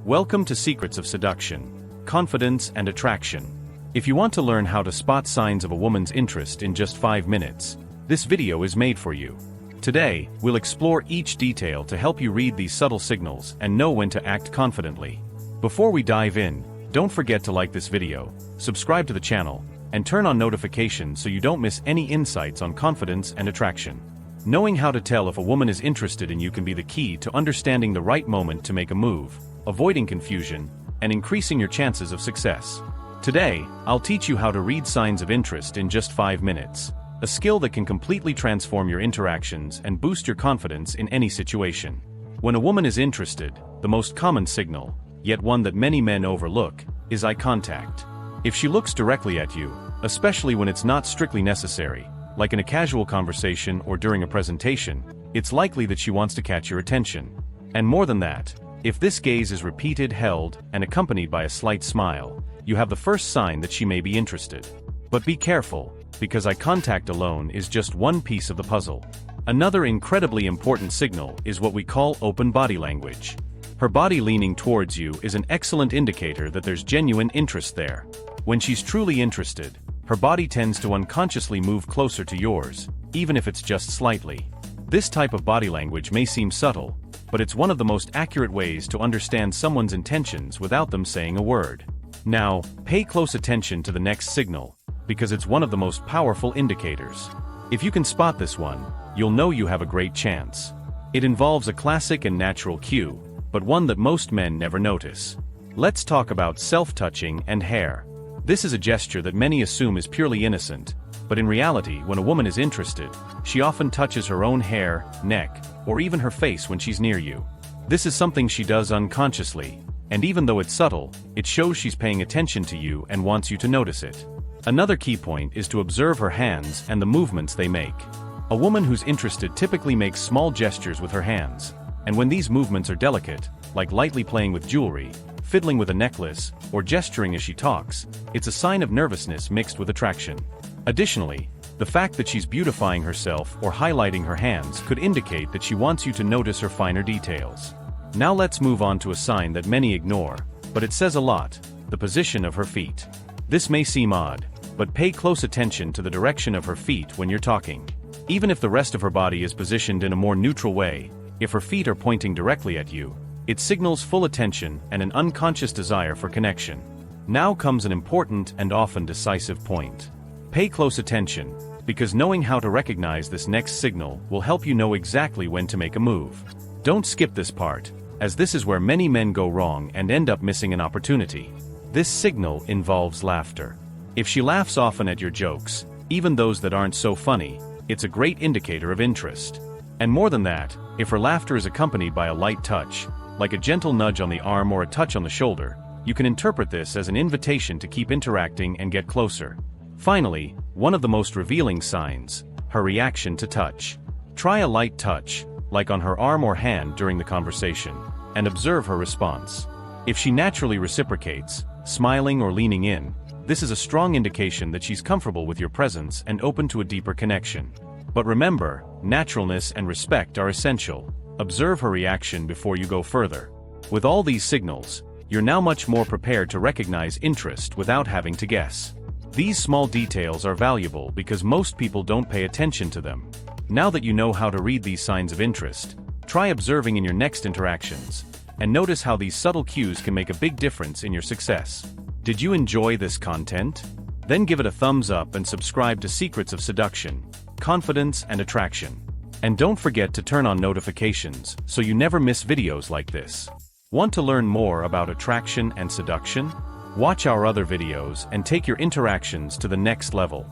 Welcome to Secrets of Seduction, Confidence and Attraction. If you want to learn how to spot signs of a woman's interest in just 5 minutes, this video is made for you. Today, we'll explore each detail to help you read these subtle signals and know when to act confidently. Before we dive in, don't forget to like this video, subscribe to the channel, and turn on notifications so you don't miss any insights on confidence and attraction. Knowing how to tell if a woman is interested in you can be the key to understanding the right moment to make a move, avoiding confusion, and increasing your chances of success. Today, I'll teach you how to read signs of interest in just 5 minutes, a skill that can completely transform your interactions and boost your confidence in any situation. When a woman is interested, the most common signal, yet one that many men overlook, is eye contact. If she looks directly at you, especially when it's not strictly necessary, like in a casual conversation or during a presentation, it's likely that she wants to catch your attention. And more than that, if this gaze is repeated, held, and accompanied by a slight smile, you have the first sign that she may be interested. But be careful, because eye contact alone is just one piece of the puzzle. Another incredibly important signal is what we call open body language. Her body leaning towards you is an excellent indicator that there's genuine interest there. When she's truly interested, her body tends to unconsciously move closer to yours, even if it's just slightly. This type of body language may seem subtle, but it's one of the most accurate ways to understand someone's intentions without them saying a word. Now, pay close attention to the next signal, because it's one of the most powerful indicators. If you can spot this one, you'll know you have a great chance. It involves a classic and natural cue, but one that most men never notice. Let's talk about self-touching and hair. This is a gesture that many assume is purely innocent, but in reality, when a woman is interested, she often touches her own hair, neck, or even her face when she's near you. This is something she does unconsciously, and even though it's subtle, it shows she's paying attention to you and wants you to notice it. Another key point is to observe her hands and the movements they make. A woman who's interested typically makes small gestures with her hands, and when these movements are delicate, like lightly playing with jewelry, fiddling with a necklace, or gesturing as she talks, it's a sign of nervousness mixed with attraction. Additionally, the fact that she's beautifying herself or highlighting her hands could indicate that she wants you to notice her finer details. Now let's move on to a sign that many ignore, but it says a lot: the position of her feet. This may seem odd, but pay close attention to the direction of her feet when you're talking. Even if the rest of her body is positioned in a more neutral way, if her feet are pointing directly at you, it signals full attention and an unconscious desire for connection. Now comes an important and often decisive point. Pay close attention, because knowing how to recognize this next signal will help you know exactly when to make a move. Don't skip this part, as this is where many men go wrong and end up missing an opportunity. This signal involves laughter. If she laughs often at your jokes, even those that aren't so funny, it's a great indicator of interest. And more than that, if her laughter is accompanied by a light touch, like a gentle nudge on the arm or a touch on the shoulder, you can interpret this as an invitation to keep interacting and get closer. Finally, one of the most revealing signs, her reaction to touch. Try a light touch, like on her arm or hand during the conversation, and observe her response. If she naturally reciprocates, smiling or leaning in, this is a strong indication that she's comfortable with your presence and open to a deeper connection. But remember, naturalness and respect are essential. Observe her reaction before you go further. With all these signals, you're now much more prepared to recognize interest without having to guess. These small details are valuable because most people don't pay attention to them. Now that you know how to read these signs of interest, try observing in your next interactions, and notice how these subtle cues can make a big difference in your success. Did you enjoy this content? Then give it a thumbs up and subscribe to Secrets of Seduction, Confidence and Attraction. And don't forget to turn on notifications so you never miss videos like this. Want to learn more about attraction and seduction? Watch our other videos and take your interactions to the next level.